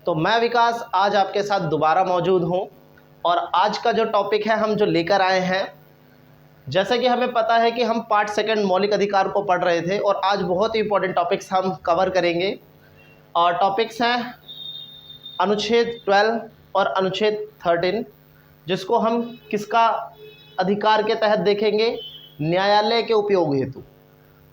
तो मैं विकास आज आपके साथ दोबारा मौजूद हूं और आज का जो टॉपिक है हम जो लेकर आए हैं, जैसा कि हमें पता है कि हम पार्ट सेकंड मौलिक अधिकार को पढ़ रहे थे और आज बहुत ही इंपॉर्टेंट टॉपिक्स हम कवर करेंगे। और टॉपिक्स हैं अनुच्छेद 12 और अनुच्छेद 13, जिसको हम किसका अधिकार के तहत देखेंगे, न्यायालय के उपयोग हेतु।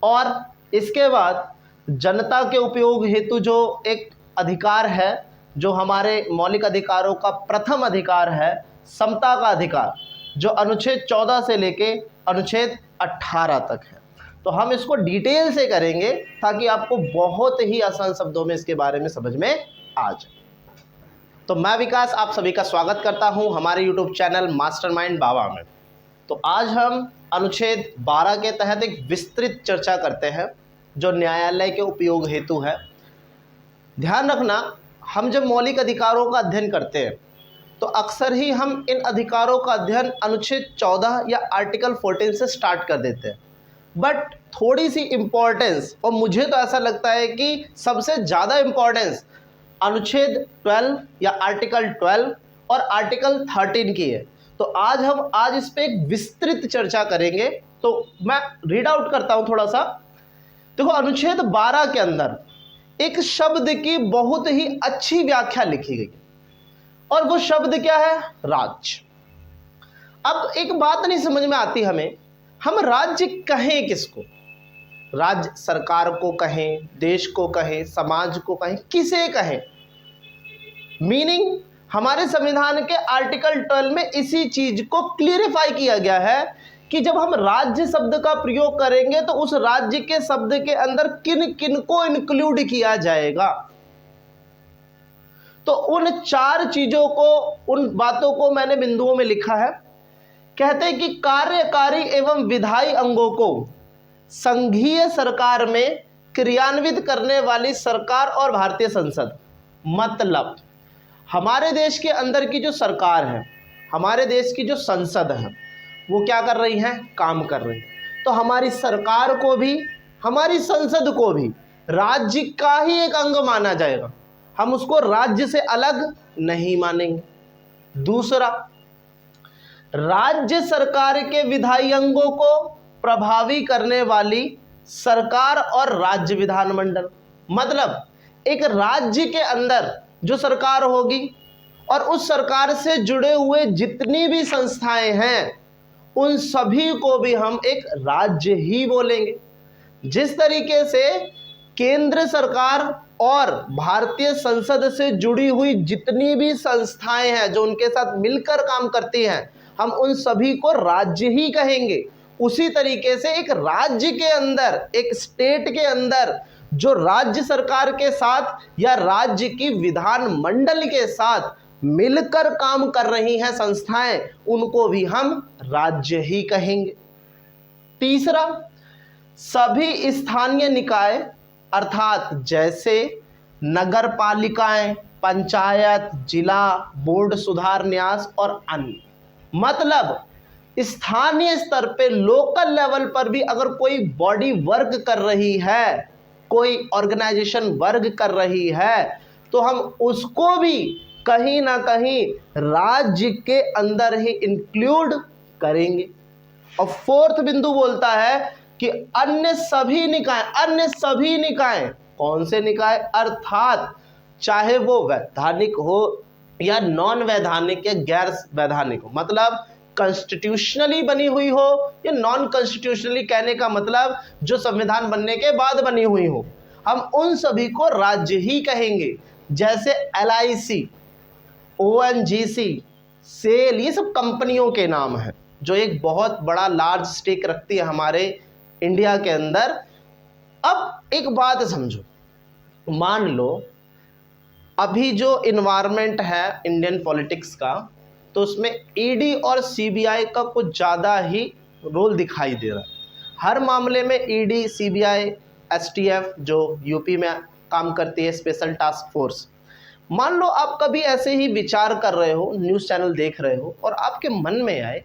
और इसके बाद जनता के उपयोग हेतु जो एक अधिकार है, जो हमारे मौलिक अधिकारों का प्रथम अधिकार है, समता का अधिकार, जो अनुच्छेद 14 से लेके अनुच्छेद 18 तक है। तो हम इसको डिटेल से करेंगे ताकि आपको बहुत ही आसान शब्दों में इसके बारे में समझ में आ जाए। तो मैं विकास आप सभी का स्वागत करता हूं हमारे YouTube चैनल मास्टरमाइंड बाबा में। तो आज हम अनुच्छेद 12 के तहत एक विस्तृत चर्चा करते हैं जो न्यायालय के उपयोग हेतु है। ध्यान रखना, हम जब मौलिक अधिकारों का अध्ययन करते हैं तो अक्सर ही हम इन अधिकारों का अध्ययन अनुच्छेद 14 या आर्टिकल 14 से स्टार्ट कर देते हैं। बट थोड़ी सी इम्पोर्टेंस, और मुझे तो ऐसा लगता है कि सबसे ज़्यादा इम्पोर्टेंस अनुच्छेद 12 या आर्टिकल 12 और आर्टिकल 13 की है। तो आज इस पर एक विस्तृत चर्चा करेंगे। तो मैं रीड आउट करता हूँ थोड़ा सा। देखो, अनुच्छेद 12 के अंदर एक शब्द की बहुत ही अच्छी व्याख्या लिखी गई और वो शब्द क्या है, राज्य। अब एक बात नहीं समझ में आती हमें, हम राज्य कहें किसको? राज्य सरकार को कहें, देश को कहें, समाज को कहें, किसे कहें? मीनिंग हमारे संविधान के आर्टिकल 12 में इसी चीज को क्लियरिफाई किया गया है कि जब हम राज्य शब्द का प्रयोग करेंगे तो उस राज्य के शब्द के अंदर किन किन को इंक्लूड किया जाएगा। तो उन चार चीजों को, उन बातों को मैंने बिंदुओं में लिखा है। कहते हैं कि कार्यकारी एवं विधायी अंगों को संघीय सरकार में क्रियान्वित करने वाली सरकार और भारतीय संसद। मतलब हमारे देश के अंदर की जो सरकार है, हमारे देश की जो संसद है, वो क्या कर रही है, काम कर रही है। तो हमारी सरकार को भी, हमारी संसद को भी राज्य का ही एक अंग माना जाएगा। हम उसको राज्य से अलग नहीं मानेंगे। दूसरा, राज्य सरकार के विधायी अंगों को प्रभावी करने वाली सरकार और राज्य विधानमंडल। मतलब एक राज्य के अंदर जो सरकार होगी और उस सरकार से जुड़े हुए जितनी भी संस्थाएं हैं उन सभी को भी हम एक राज्य ही बोलेंगे। जिस तरीके से केंद्र सरकार और भारतीय संसद से जुड़ी हुई जितनी भी संस्थाएं हैं जो उनके साथ मिलकर काम करती हैं, हम उन सभी को राज्य ही कहेंगे। उसी तरीके से एक राज्य के अंदर, एक स्टेट के अंदर जो राज्य सरकार के साथ या राज्य की विधान मंडल के साथ मिलकर काम कर रही हैं संस्थाएं, उनको भी हम राज्य ही कहेंगे। तीसरा, सभी स्थानीय निकाय अर्थात जैसे नगर पालिकाएं, पंचायत, जिला, बोर्ड सुधार न्यास और अन्य। मतलब स्थानीय स्तर पे, लोकल लेवल पर भी अगर कोई बॉडी वर्क कर रही है, कोई ऑर्गेनाइजेशन वर्क कर रही है, तो हम उसको भी कहीं ना कहीं राज्य के अंदर ही इंक्लूड करेंगे। और फोर्थ बिंदु बोलता है कि अन्य सभी निकाय, कौन से निकाय? अर्थात चाहे वो वैधानिक हो या नॉन वैधानिक या गैर वैधानिक हो। मतलब कॉन्स्टिट्यूशनली बनी हुई हो या नॉन कॉन्स्टिट्यूशनली, कहने का मतलब जो संविधान बनने के बाद बनी हुई हो, हम उन सभी को राज्य ही कहेंगे। जैसे LIC, ONGC, सेल, ये सब कंपनियों के नाम हैं जो एक बहुत बड़ा लार्ज स्टेक रखती है हमारे इंडिया के अंदर। अब एक बात समझो, मान लो अभी जो इन्वायरमेंट है इंडियन पॉलिटिक्स का, तो उसमें ED और CBI का कुछ ज़्यादा ही रोल दिखाई दे रहा है। हर मामले में ED, CBI, STF जो यूपी में काम करती है, स्पेशल टास्क फोर्स। मान लो आप कभी ऐसे ही विचार कर रहे हो, न्यूज़ चैनल देख रहे हो और आपके मन में आए,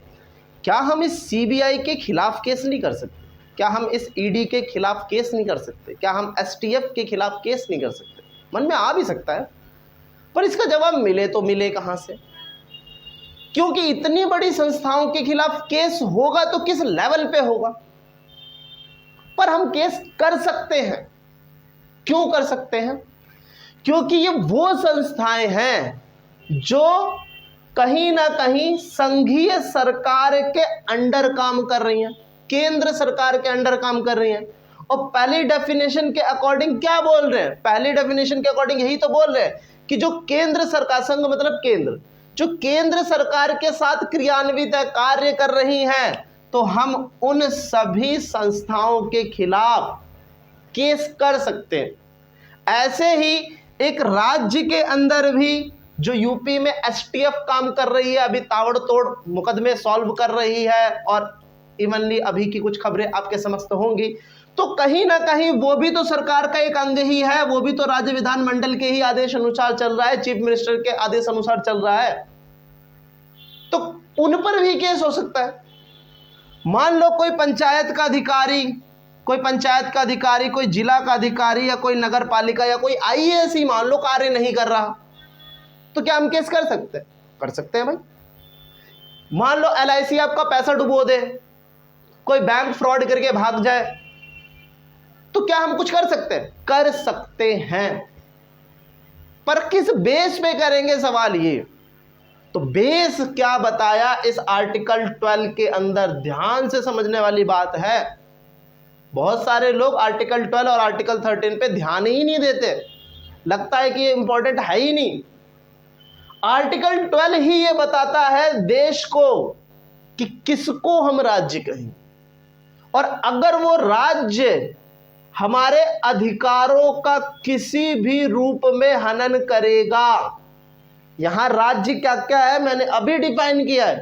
क्या हम इस CBI के खिलाफ केस नहीं कर सकते? क्या हम इस ED के खिलाफ केस नहीं कर सकते? क्या हम STF के खिलाफ केस नहीं कर सकते? मन में आ भी सकता है। पर इसका जवाब मिले तो मिले कहां से, क्योंकि इतनी बड़ी संस्थाओं के खिलाफ केस होगा तो किस लेवल पे होगा। पर हम केस कर सकते हैं। क्यों कर सकते हैं? क्योंकि ये वो संस्थाएं हैं जो कहीं ना कहीं संघीय सरकार के अंडर काम कर रही हैं, केंद्र सरकार के अंडर काम कर रही हैं। और पहली डेफिनेशन के अकॉर्डिंग क्या बोल रहे हैं? पहली डेफिनेशन के अकॉर्डिंग यही तो बोल रहे हैं कि जो केंद्र सरकार, संघ मतलब केंद्र, जो केंद्र सरकार के साथ क्रियान्वित कार्य कर रही हैं, तो हम उन सभी संस्थाओं के खिलाफ केस कर सकते हैं। ऐसे ही एक राज्य के अंदर भी जो यूपी में एसटीएफ काम कर रही है, अभी ताबड़तोड़ मुकदमे सॉल्व कर रही है, और इवनली अभी की कुछ खबरें आपके समक्ष होंगी, तो कहीं ना कहीं वो भी तो सरकार का एक अंग ही है, वो भी तो राज्य विधानमंडल के ही आदेश अनुसार चल रहा है, चीफ मिनिस्टर के आदेश अनुसार चल रहा है, तो उन पर भी केस हो सकता है। मान लो कोई पंचायत का अधिकारी, कोई जिला का अधिकारी, या कोई नगर पालिका, या कोई आईएएस ही मान लो कार्य नहीं कर रहा, तो क्या हम केस कर सकते हैं? कर सकते हैं भाई। मान लो एलआईसी आपका पैसा डुबो दे, कोई बैंक फ्रॉड करके भाग जाए, तो क्या हम कुछ कर सकते हैं? कर सकते हैं। पर किस बेस पे करेंगे, सवाल ये। तो बेस क्या बताया इस आर्टिकल 12 के अंदर, ध्यान से समझने वाली बात है। बहुत सारे लोग आर्टिकल 12 और आर्टिकल 13 पे ध्यान ही नहीं देते, लगता है कि ये इंपॉर्टेंट है ही नहीं। आर्टिकल 12 ही ये बताता है देश को कि किसको हम राज्य कहें, और अगर वो राज्य हमारे अधिकारों का किसी भी रूप में हनन करेगा। यहां राज्य क्या क्या है मैंने अभी डिफाइन किया है।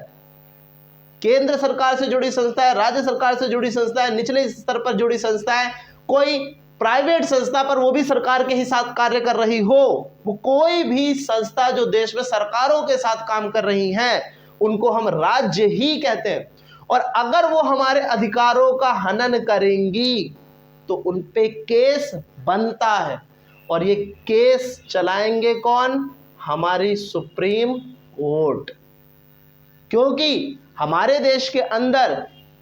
केंद्र सरकार से जुड़ी संस्था है, राज्य सरकार से जुड़ी संस्था है, निचले स्तर पर जुड़ी संस्था है, कोई प्राइवेट संस्था पर वो भी सरकार के ही साथ कार्य कर रही हो, वो कोई भी संस्था जो देश में सरकारों के साथ काम कर रही हैं, उनको हम राज्य ही कहते हैं। और अगर वो हमारे अधिकारों का हनन करेंगी तो उन पे केस बनता है, और ये केस चलाएंगे कौन? हमारी सुप्रीम कोर्ट। क्योंकि हमारे देश के अंदर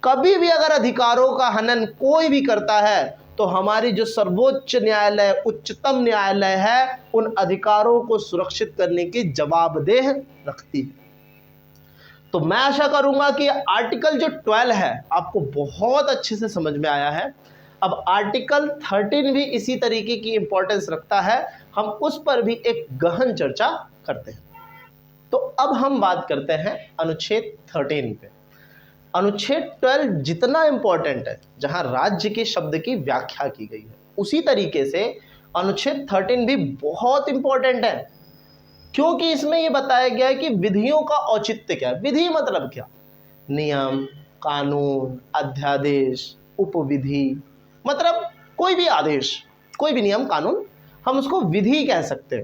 कभी भी अगर अधिकारों का हनन कोई भी करता है, तो हमारी जो सर्वोच्च न्यायालय, उच्चतम न्यायालय है, उन अधिकारों को सुरक्षित करने की जवाबदेह रखती है। तो मैं आशा करूंगा कि आर्टिकल जो 12 है आपको बहुत अच्छे से समझ में आया है। अब आर्टिकल 13 भी इसी तरीके की इंपॉर्टेंस रखता है, हम उस पर भी एक गहन चर्चा करते हैं। तो अब हम बात करते हैं अनुच्छेद 13 पे। अनुच्छेद 12 जितना इंपॉर्टेंट है, जहां राज्य के शब्द की व्याख्या की गई है, उसी तरीके से अनुच्छेद 13 भी बहुत इंपॉर्टेंट है, क्योंकि इसमें यह बताया गया है कि विधियों का औचित्य क्या है। विधि मतलब क्या? नियम, कानून, अध्यादेश, उपविधि, मतलब कोई भी आदेश, कोई भी नियम कानून, हम उसको विधि कह सकते हैं।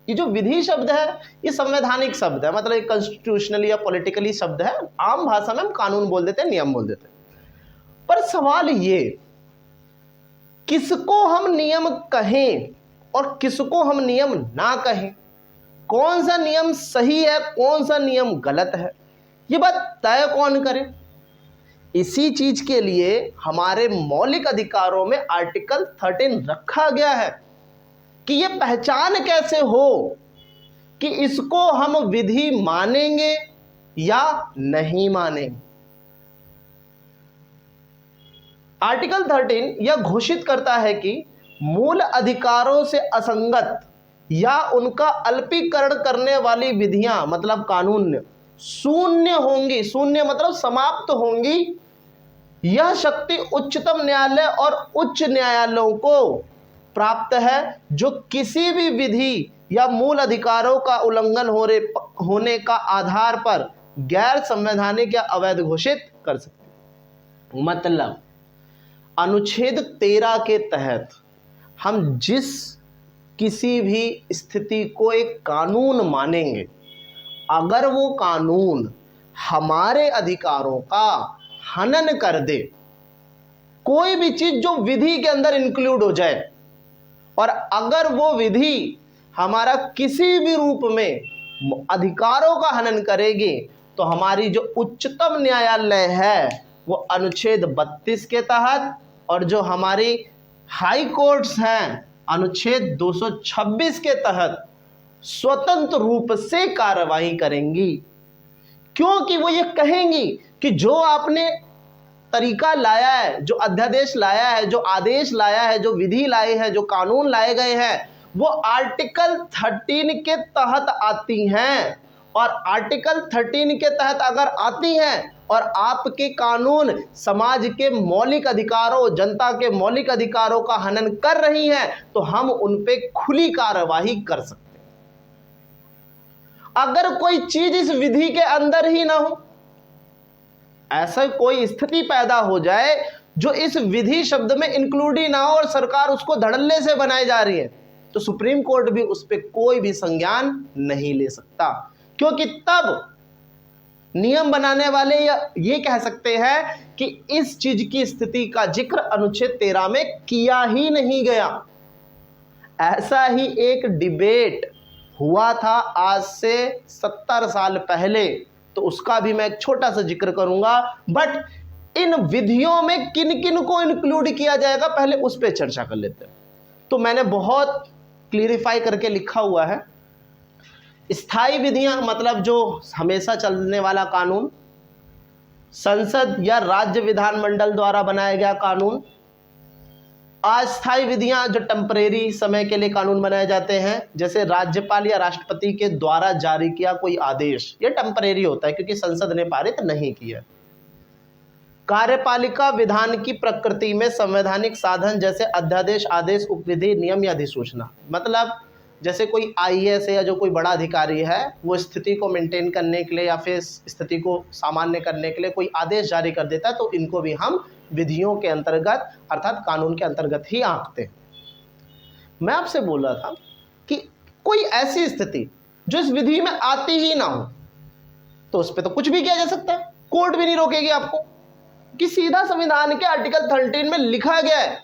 ये जो विधि शब्द है ये संवैधानिक शब्द है, मतलब एक कॉन्स्टिट्यूशनली या पॉलिटिकली शब्द है। आम भाषा में हम कानून बोल देते हैं, नियम बोल देते हैं। पर सवाल ये, किसको हम नियम कहें और किसको हम नियम ना कहें, कौन सा नियम सही है, कौन सा नियम गलत है, ये बात तय कौन करे? इसी चीज के लिए हमारे मौलिक अधिकारों में आर्टिकल 13 रखा गया है कि ये पहचान कैसे हो कि इसको हम विधि मानेंगे या नहीं मानेंगे। आर्टिकल 13 यह घोषित करता है कि मूल अधिकारों से असंगत या उनका अल्पीकरण करने वाली विधियां, मतलब कानून, शून्य होंगी। शून्य मतलब समाप्त होंगी। यह शक्ति उच्चतम न्यायालय और उच्च न्यायालयों को प्राप्त है, जो किसी भी विधि या मूल अधिकारों का उल्लंघन होने का आधार पर गैर संवैधानिक या अवैध घोषित कर सकते। मतलब अनुच्छेद 13 के तहत हम जिस किसी भी स्थिति को एक कानून मानेंगे, अगर वो कानून हमारे अधिकारों का हनन कर दे, कोई भी चीज जो विधि के अंदर इंक्लूड हो जाए, और अगर वो विधि हमारा किसी भी रूप में अधिकारों का हनन करेगी तो हमारी जो उच्चतम न्यायालय है वो अनुच्छेद 32 के तहत, और जो हमारी हाई कोर्ट्स हैं अनुच्छेद 226 के तहत स्वतंत्र रूप से कार्रवाई करेंगी। क्योंकि वो ये कहेंगी कि जो आपने तरीका लाया है, जो अध्यादेश लाया है, जो आदेश लाया है, जो विधि लाई है, जो कानून लाए गए हैं, वो आर्टिकल 13 के तहत आती हैं। और आर्टिकल 13 के तहत अगर आती हैं और आपके कानून समाज के मौलिक अधिकारों, जनता के मौलिक अधिकारों का हनन कर रही हैं, तो हम उन पे खुली कार्यवाही कर सकते हैं। अगर कोई चीज इस विधि के अंदर ही ना हो, ऐसा कोई स्थिति पैदा हो जाए जो इस विधि शब्द में इंक्लूड ही ना हो और सरकार उसको धड़ल्ले से बनाई जा रही है, तो सुप्रीम कोर्ट भी उस पर कोई भी संज्ञान नहीं ले सकता। क्योंकि तब नियम बनाने वाले ये कह सकते हैं कि इस चीज की स्थिति का जिक्र अनुच्छेद 13 में किया ही नहीं गया। ऐसा ही एक डिबेट हुआ था आज से 70 साल पहले, तो उसका भी मैं एक छोटा सा जिक्र करूंगा। बट इन विधियों में किन किन को इंक्लूड किया जाएगा पहले उस पर चर्चा कर लेते हैं। तो मैंने बहुत क्लियरिफाई करके लिखा हुआ है। स्थायी विधियां मतलब जो हमेशा चलने वाला कानून, संसद या राज्य विधानमंडल द्वारा बनाया गया कानून, अस्थायी विधियां जो टेम्परेरी समय के लिए कानून बनाए जाते हैं, जैसे राज्यपाल या राष्ट्रपति के द्वारा जारी किया कोई आदेश, ये टेम्परेरी होता है क्योंकि संसद ने पारित नहीं किया। कार्यपालिका विधान की प्रकृति में संवैधानिक साधन जैसे अध्यादेश, आदेश, उपविधि, नियम या अधिसूचना, मतलब जैसे कोई आईएएस है या जो कोई बड़ा अधिकारी है वो स्थिति को मेंटेन करने के लिए या फिर स्थिति को सामान्य करने के लिए कोई आदेश जारी कर देता है, तो इनको भी हम विधियों के अंतर्गत अर्थात कानून के अंतर्गत ही आंकते हैं। मैं आपसे बोल रहा था कि कोई ऐसी स्थिति जो इस विधि में आती ही ना हो तो उस पर तो कुछ भी किया जा सकता है, कोर्ट भी नहीं रोकेगी आपको, कि सीधा संविधान के आर्टिकल 13 में लिखा गया है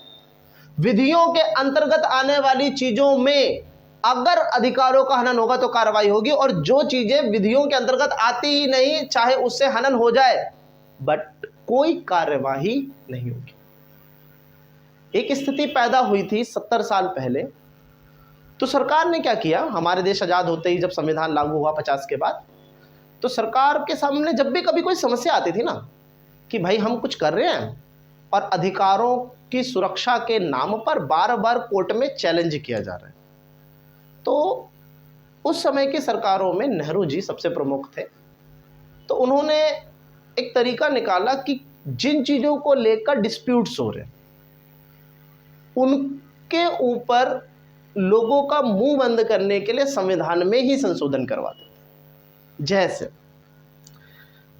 विधियों के अंतर्गत आने वाली चीजों में अगर अधिकारों का हनन होगा तो कार्रवाई होगी, और जो चीजें विधियों के अंतर्गत आती ही नहीं चाहे उससे हनन हो जाए बट कोई कार्यवाही नहीं होगी। एक स्थिति पैदा हुई थी 70 साल पहले, तो सरकार ने क्या किया, हमारे देश आजाद होते ही जब संविधान लागू हुआ 50 के बाद, तो सरकार के सामने जब भी कभी कोई समस्या आती थी ना कि भाई हम कुछ कर रहे हैं और अधिकारों की सुरक्षा के नाम पर बार बार कोर्ट में चैलेंज किया जा रहा है, तो उस समय की सरकारों में नेहरू जी सबसे प्रमुख थे। तो उन्होंने एक तरीका निकाला कि जिन चीजों को लेकर डिस्प्यूट्स हो रहे हैं उनके ऊपर लोगों का मुंह बंद करने के लिए संविधान में ही संशोधन करवाते थे। जैसे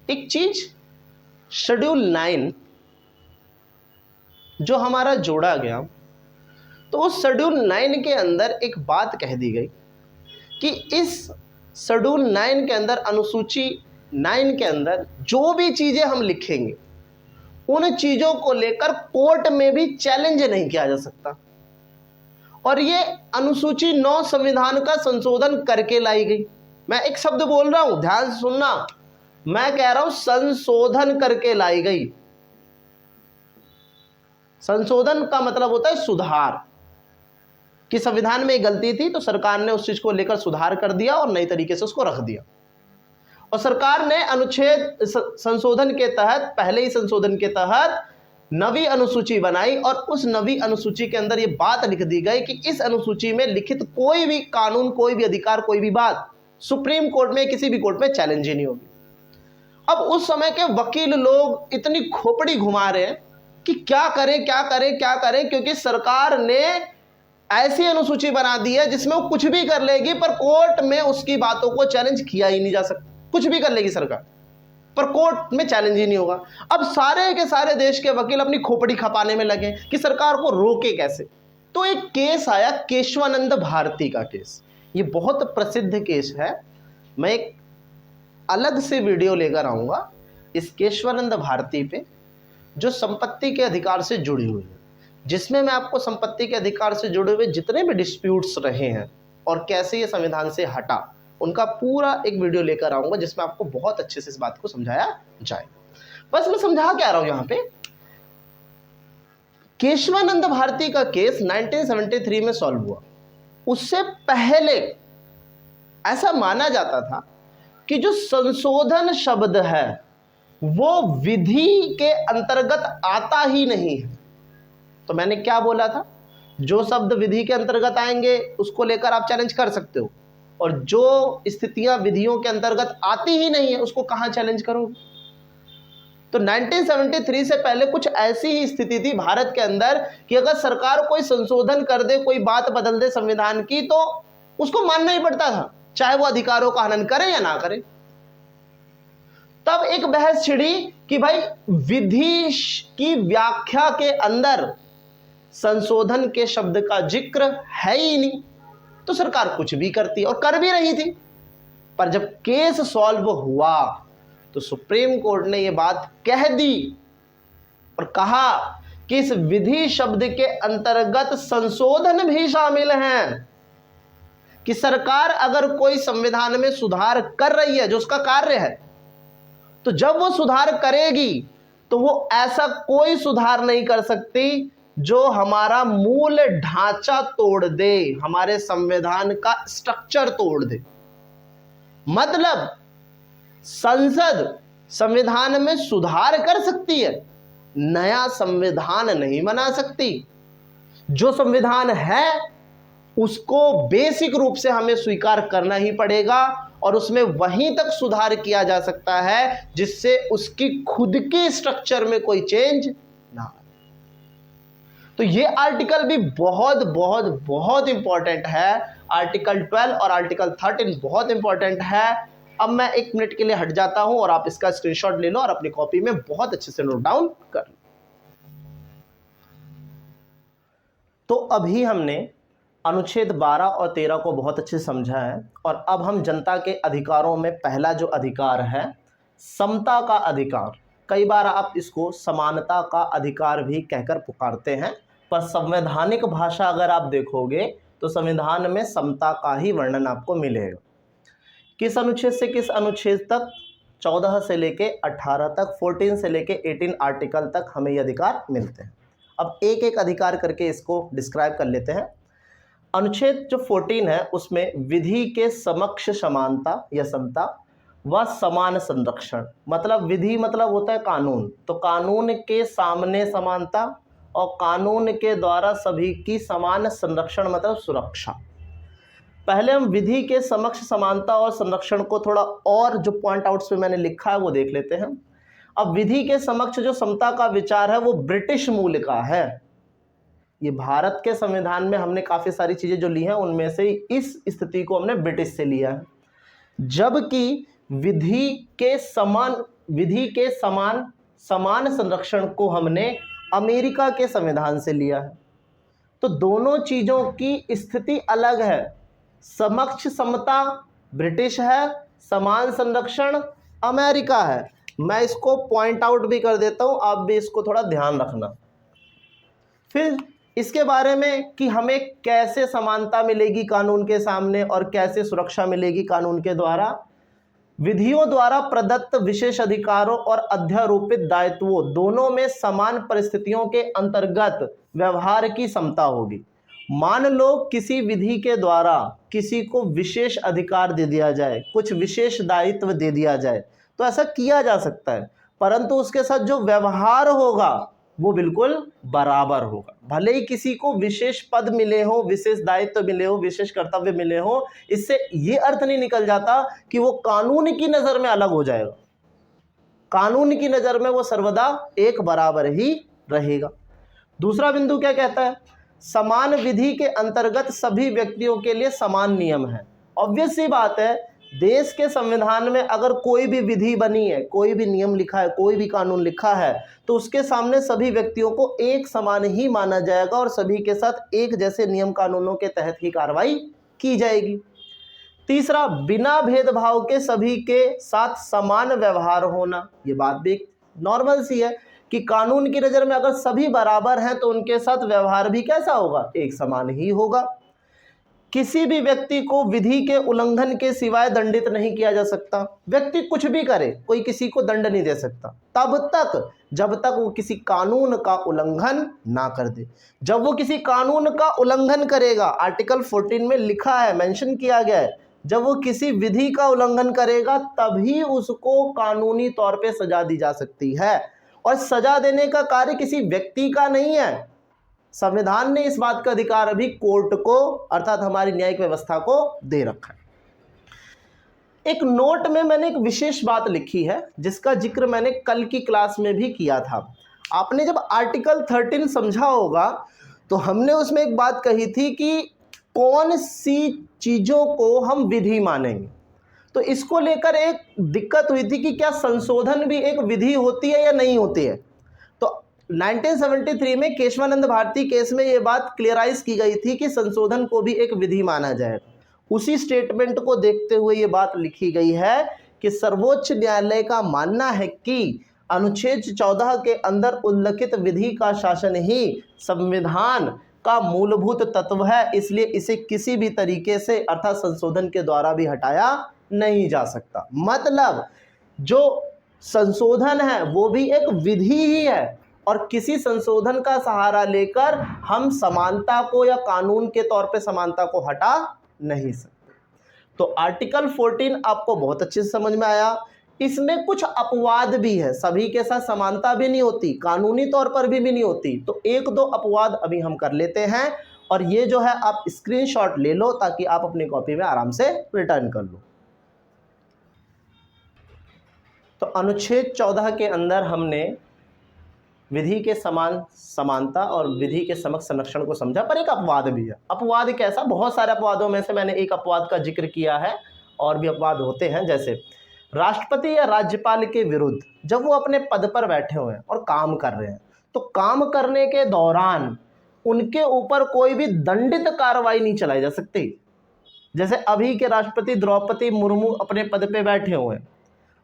एक चीज शेड्यूल 9 जो हमारा जोड़ा गया, तो उस शेड्यूल 9 के अंदर एक बात कह दी गई कि इस शेड्यूल 9 के अंदर, अनुसूची 9 के अंदर जो भी चीजें हम लिखेंगे उन चीजों को लेकर कोर्ट में भी चैलेंज नहीं किया जा सकता। और ये अनुसूची 9 संविधान का संशोधन करके लाई गई। मैं एक शब्द बोल रहा हूं, ध्यान से सुनना, मैं कह रहा हूं संशोधन करके लाई गई। संशोधन का मतलब होता है सुधार, कि संविधान में एक गलती थी तो सरकार ने उस चीज को लेकर सुधार कर दिया और नई तरीके से उसको रख दिया। और सरकार ने अनुच्छेद संशोधन के तहत, पहले ही संशोधन के तहत नवी अनुसूची बनाई और उस नवी अनुसूची के अंदर ये बात लिख दी गई कि इस अनुसूची में लिखित कोई भी कानून, कोई भी अधिकार, कोई भी बात सुप्रीम कोर्ट में, किसी भी कोर्ट में चैलेंज ही नहीं होगी। अब उस समय के वकील लोग इतनी खोपड़ी घुमा रहे हैं कि क्या करें क्या करें क्या करें, क्योंकि सरकार ने ऐसी अनुसूची बना दी है जिसमें वो कुछ भी कर लेगी पर कोर्ट में उसकी बातों को चैलेंज किया ही नहीं जा सकता। कुछ भी कर लेगी सरकार पर कोर्ट में चैलेंज ही नहीं होगा। अब सारे के सारे देश के वकील अपनी खोपड़ी खपाने में लगे कि सरकार को रोके कैसे। तो एक केस आया, केशवानंद भारती का केस। ये बहुत प्रसिद्ध केस है, मैं एक अलग से वीडियो लेकर आऊंगा इस केशवानंद भारती पे, जो संपत्ति के अधिकार से जुड़ी हुई है, जिसमें मैं आपको संपत्ति के अधिकार से जुड़े हुए जितने भी डिस्प्यूट्स रहे हैं और कैसे ये संविधान से हटा, उनका पूरा एक वीडियो लेकर आऊंगा जिसमें आपको बहुत अच्छे से इस बात को समझाया जाए। बस मैं समझा क्या रहा हूं यहां पे, केशवानंद भारती का केस 1973 में सॉल्व हुआ। उससे पहले ऐसा माना जाता था कि जो संशोधन शब्द है वो विधि के अंतर्गत आता ही नहीं है। तो मैंने क्या बोला था, जो शब्द विधि के अंतर्गत आएंगे उसको लेकर आप चैलेंज कर सकते हो, और जो स्थितियां विधियों के अंतर्गत आती ही नहीं है उसको कहां चैलेंज करोगे। तो 1973 से पहले कुछ ऐसी ही स्थिति थी भारत के अंदर कि अगर सरकार कोई संशोधन कर दे, कोई बात बदल दे संविधान की, तो उसको मानना ही पड़ता था, चाहे वो अधिकारों का हनन करे या ना करे। तब एक बहस छिड़ी कि भाई विधि की व्याख्या के अंदर संशोधन के शब्द का जिक्र है ही नहीं, तो सरकार कुछ भी करती और कर भी रही थी। पर जब केस सॉल्व हुआ तो सुप्रीम कोर्ट ने यह बात कह दी और कहा कि इस विधि शब्द के अंतर्गत संशोधन भी शामिल हैं, कि सरकार अगर कोई संविधान में सुधार कर रही है जो उसका कार्य है, तो जब वो सुधार करेगी तो वो ऐसा कोई सुधार नहीं कर सकती जो हमारा मूल ढांचा तोड़ दे, हमारे संविधान का स्ट्रक्चर तोड़ दे। मतलब संसद संविधान में सुधार कर सकती है, नया संविधान नहीं बना सकती। जो संविधान है उसको बेसिक रूप से हमें स्वीकार करना ही पड़ेगा और उसमें वहीं तक सुधार किया जा सकता है जिससे उसकी खुद की स्ट्रक्चर में कोई चेंज ना आए। तो ये आर्टिकल भी बहुत बहुत बहुत इंपॉर्टेंट है। आर्टिकल 12 और आर्टिकल 13 बहुत इंपॉर्टेंट है। अब मैं 1 मिनट के लिए हट जाता हूं और आप इसका स्क्रीनशॉट ले लो और अपनी कॉपी में बहुत अच्छे से नोट डाउन कर लो। तो अभी हमने अनुच्छेद 12 और 13 को बहुत अच्छे से समझा है और अब हम जनता के अधिकारों में पहला जो अधिकार है समता का अधिकार, कई बार आप इसको समानता का अधिकार भी कहकर पुकारते हैं, पर संवैधानिक भाषा अगर आप देखोगे तो संविधान में समता का ही वर्णन आपको मिलेगा। किस अनुच्छेद से किस अनुच्छेद तक? 14 से लेके 18 तक, 14 से लेके 18 आर्टिकल तक हमें ये अधिकार मिलते हैं। अब एक एक अधिकार करके इसको डिस्क्राइब कर लेते हैं। अनुच्छेद जो 14 है उसमें विधि के समक्ष समानता या समता व समान संरक्षण, मतलब विधि मतलब होता है कानून, तो कानून के सामने समानता और कानून के द्वारा सभी की समान संरक्षण मतलब सुरक्षा। पहले हम विधि के समक्ष समानता और संरक्षण को थोड़ा और जो पॉइंट आउट्स पे मैंने लिखा है वो देख लेते हैं। अब विधि के समक्ष जो समता का विचार है वो ब्रिटिश मूल का है। ये भारत के संविधान में हमने काफ़ी सारी चीज़ें जो ली हैं उनमें से इस स्थिति को हमने ब्रिटिश से लिया है, जबकि विधि के समान संरक्षण को हमने अमेरिका के संविधान से लिया है। तो दोनों चीज़ों की स्थिति अलग है। समक्ष समता ब्रिटिश है, समान संरक्षण अमेरिका है। मैं इसको पॉइंट आउट भी कर देता हूँ, आप भी इसको थोड़ा ध्यान रखना। फिर इसके बारे में कि हमें कैसे समानता मिलेगी कानून के सामने और कैसे सुरक्षा मिलेगी कानून के द्वारा। विधियों द्वारा प्रदत्त विशेष अधिकारों और अध्यारोपित दायित्वों दोनों में समान परिस्थितियों के अंतर्गत व्यवहार की समता होगी। मान लो किसी विधि के द्वारा किसी को विशेष अधिकार दे दिया जाए, कुछ विशेष दायित्व दे दिया जाए, तो ऐसा किया जा सकता है, परंतु उसके साथ जो व्यवहार होगा वो बिल्कुल बराबर होगा। भले ही किसी को विशेष पद मिले हो, विशेष दायित्व मिले हो, विशेष कर्तव्य मिले हो, इससे ये अर्थ नहीं निकल जाता कि वो कानून की नज़र में अलग हो जाएगा। कानून की नज़र में वो सर्वदा एक बराबर ही रहेगा। दूसरा बिंदु क्या कहता है? समान विधि के अंतर्गत सभी व्यक्तियों के लिए समान नियम है। ऑब्वियस सी बात है, देश के संविधान में अगर कोई भी विधि बनी है, कोई भी नियम लिखा है, कोई भी कानून लिखा है, तो उसके सामने सभी व्यक्तियों को एक समान ही माना जाएगा और सभी के साथ एक जैसे नियम कानूनों के तहत ही कार्रवाई की जाएगी। तीसरा, बिना भेदभाव के सभी के साथ समान व्यवहार होना। ये बात भी नॉर्मल सी है कि कानून की नज़र में अगर सभी बराबर हैं तो उनके साथ व्यवहार भी कैसा होगा? एक समान ही होगा। किसी भी व्यक्ति को विधि के उल्लंघन के सिवाय दंडित नहीं किया जा सकता। व्यक्ति कुछ भी करे, कोई किसी को दंड नहीं दे सकता तब तक जब तक वो किसी कानून का उल्लंघन ना कर दे। जब वो किसी कानून का उल्लंघन करेगा, आर्टिकल 14 में लिखा है, मेंशन किया गया है, जब वो किसी विधि का उल्लंघन करेगा तभी उसको कानूनी तौर पे सजा दी जा सकती है। और सजा देने का कार्य किसी व्यक्ति का नहीं है। संविधान ने इस बात का अधिकार अभी कोर्ट को अर्थात हमारी न्यायिक व्यवस्था को दे रखा है। एक नोट में मैंने एक विशेष बात लिखी है जिसका जिक्र मैंने कल की क्लास में भी किया था। आपने जब आर्टिकल 13 समझा होगा तो हमने उसमें एक बात कही थी कि कौन सी चीज़ों को हम विधि मानेंगे। तो इसको लेकर एक दिक्कत हुई थी कि क्या संशोधन भी एक विधि होती है या नहीं होती है। तो 1973 में केशवानंद भारती केस में ये बात क्लियराइज की गई थी कि संशोधन को भी एक विधि माना जाएगा। उसी स्टेटमेंट को देखते हुए ये बात लिखी गई है कि सर्वोच्च न्यायालय का मानना है कि अनुच्छेद 14 के अंदर उल्लिखित विधि का शासन ही संविधान का मूलभूत तत्व है, इसलिए इसे किसी भी तरीके से अर्थात संशोधन के द्वारा भी हटाया नहीं जा सकता। मतलब जो संशोधन है वो भी एक विधि ही है और किसी संशोधन का सहारा लेकर हम समानता को या कानून के तौर पे समानता को हटा नहीं सकते। तो आर्टिकल 14 आपको बहुत अच्छे से समझ में आया। इसमें कुछ अपवाद भी है, सभी के साथ समानता भी नहीं होती, कानूनी तौर पर भी नहीं होती। तो एक दो अपवाद अभी हम कर लेते हैं और ये जो है आप स्क्रीनशॉट ले लो ताकि आप अपनी कॉपी में आराम से रिटर्न कर लो। तो अनुच्छेद 14 के अंदर हमने विधि के समान समानता और विधि के समक्ष संरक्षण को समझा, पर एक अपवाद भी है। अपवाद कैसा? बहुत सारे अपवादों में से मैंने एक अपवाद का जिक्र किया है, और भी अपवाद होते हैं, जैसे राष्ट्रपति या राज्यपाल के विरुद्ध जब वो अपने पद पर बैठे हुए हैं और काम कर रहे हैं तो काम करने के दौरान उनके ऊपर कोई भी दंडित कार्रवाई नहीं चलाई जा सकती। जैसे अभी के राष्ट्रपति द्रौपदी मुर्मू अपने पद पे बैठे हुए हैं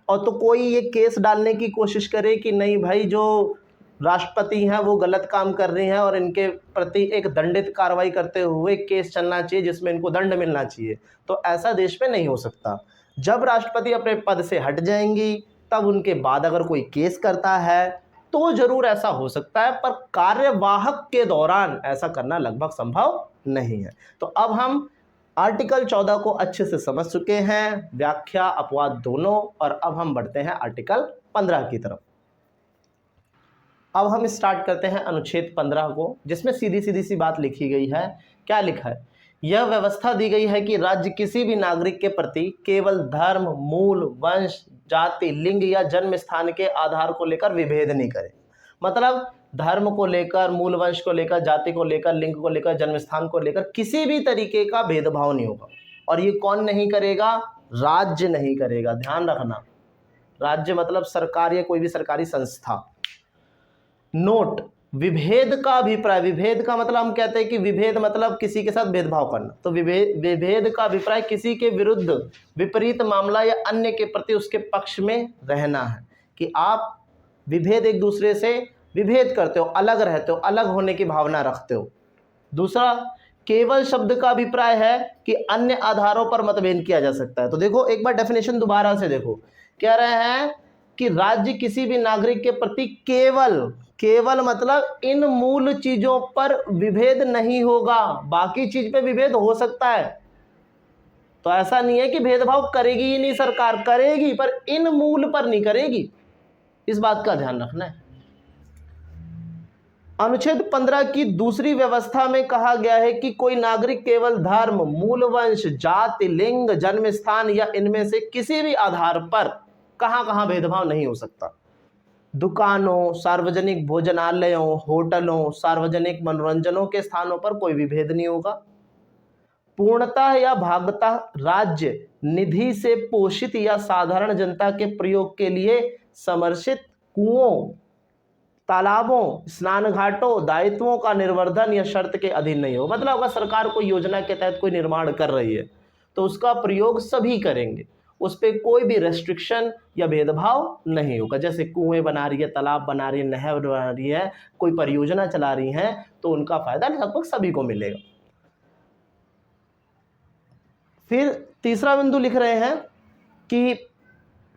और तो कोई ये केस डालने की कोशिश करे कि नहीं भाई जो राष्ट्रपति हैं वो गलत काम कर रही हैं और इनके प्रति एक दंडित कार्रवाई करते हुए केस चलना चाहिए जिसमें इनको दंड मिलना चाहिए, तो ऐसा देश में नहीं हो सकता। जब राष्ट्रपति अपने पद से हट जाएंगी तब उनके बाद अगर कोई केस करता है तो जरूर ऐसा हो सकता है, पर कार्यवाहक के दौरान ऐसा करना लगभग संभव नहीं है। तो अब हम आर्टिकल 14 को अच्छे से समझ चुके हैं, व्याख्या अपवाद दोनों, और अब हम बढ़ते हैं आर्टिकल 15 की तरफ। अब हम स्टार्ट करते हैं अनुच्छेद 15 को, जिसमें सीधी सीधी सी बात लिखी गई है। क्या लिखा है? यह व्यवस्था दी गई है कि राज्य किसी भी नागरिक के प्रति केवल धर्म, मूल, वंश, जाति, लिंग या जन्म स्थान के आधार को लेकर विभेद नहीं करे। मतलब धर्म को लेकर, मूल वंश को लेकर, जाति को लेकर, लिंग को लेकर, जन्म स्थान को लेकर किसी भी तरीके का भेदभाव नहीं होगा। और ये कौन नहीं करेगा? राज्य नहीं करेगा। ध्यान रखना, राज्य मतलब सरकार या कोई भी सरकारी संस्था। नोट, विभेद का अभिप्राय, विभेद का मतलब हम कहते हैं कि विभेद मतलब किसी के साथ भेदभाव करना, तो विभेद का अभिप्राय किसी के विरुद्ध, विपरीत मामला या अन्य के प्रति उसके पक्ष में रहना है। कि आप विभेद, एक दूसरे से विभेद करते हो, अलग रहते हो, अलग होने की भावना रखते हो। दूसरा, केवल शब्द का अभिप्राय है कि अन्य आधारों पर मतभेद किया जा सकता है। तो देखो एक बार डेफिनेशन दोबारा से देखो, कह रहे हैं कि राज्य किसी भी नागरिक के प्रति केवल, केवल मतलब इन मूल चीजों पर विभेद नहीं होगा, बाकी चीज पे विभेद हो सकता है। तो ऐसा नहीं है कि भेदभाव करेगी ही नहीं, सरकार करेगी पर इन मूल पर नहीं करेगी, इस बात का ध्यान रखना है। अनुच्छेद 15 की दूसरी व्यवस्था में कहा गया है कि कोई नागरिक केवल धर्म, मूल वंश, जाति, लिंग, जन्म स्थान या इनमें से किसी भी आधार पर कहां भेदभाव नहीं हो सकता। दुकानों, सार्वजनिक भोजनालयों, होटलों, सार्वजनिक मनोरंजनों के स्थानों पर कोई भी भेद नहीं होगा। पूर्णतः या भागतः राज्य निधि से पोषित या साधारण जनता के प्रयोग के लिए समर्थित कुओं, तालाबों, स्नान घाटों, दायित्वों का निर्वर्धन या शर्त के अधीन नहीं हो। मतलब अगर सरकार कोई योजना के तहत कोई निर्माण कर रही है तो उसका प्रयोग सभी करेंगे, उस पर कोई भी रेस्ट्रिक्शन या भेदभाव नहीं होगा। जैसे कुएं बना रही है, तालाब बना रही है, नहर बना रही है, कोई परियोजना चला रही है, तो उनका फायदा लगभग सभी को मिलेगा। फिर तीसरा बिंदु लिख रहे हैं कि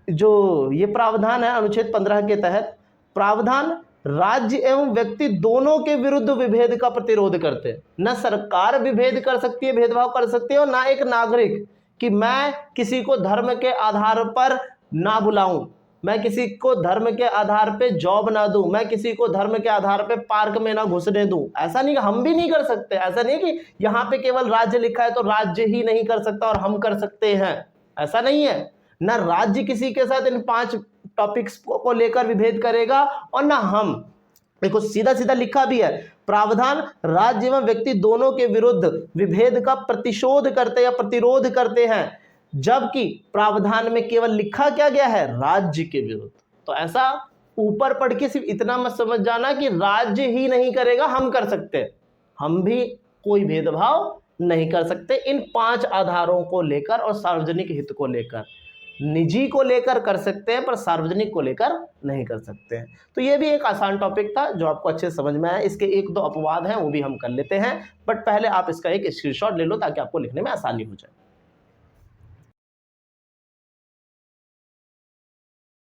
जो ये प्रावधान है अनुच्छेद 15 के तहत, प्रावधान राज्य एवं व्यक्ति दोनों के विरुद्ध विभेद का प्रतिरोध करते हैं। न सरकार विभेद कर सकती है, भेदभाव कर सकती है, और ना एक नागरिक, कि मैं किसी को धर्म के आधार पर ना बुलाऊं, मैं किसी को धर्म के आधार पे जॉब ना दूं, मैं किसी को धर्म के आधार पे पार्क में ना घुसने दूं। ऐसा नहीं, हम भी नहीं कर सकते। ऐसा नहीं कि यहाँ पे केवल राज्य लिखा है तो राज्य ही नहीं कर सकता और हम कर सकते हैं, ऐसा नहीं है। ना राज्य किसी के साथ इन 5 टॉपिक्स को लेकर विभेद करेगा और ना हम। देखो सीधा सीधा लिखा भी है, प्रावधान राज्य एवं व्यक्ति दोनों के विरुद्ध विभेद का प्रतिशोध करते या प्रतिरोध करते हैं, जबकि प्रावधान में केवल लिखा क्या गया है, राज्य के विरुद्ध। तो ऐसा ऊपर पढ़ के सिर्फ इतना मत समझ जाना कि राज्य ही नहीं करेगा, हम कर सकते हैं। हम भी कोई भेदभाव नहीं कर सकते इन 5 आधारों को लेकर और सार्वजनिक हित को लेकर। निजी को लेकर कर सकते हैं पर सार्वजनिक को लेकर नहीं कर सकते हैं। तो ये भी एक आसान टॉपिक था जो आपको अच्छे से समझ में आया। इसके 1-2 अपवाद हैं वो भी हम कर लेते हैं, बट पहले आप इसका एक स्क्रीनशॉट ले लो ताकि आपको लिखने में आसानी हो जाए।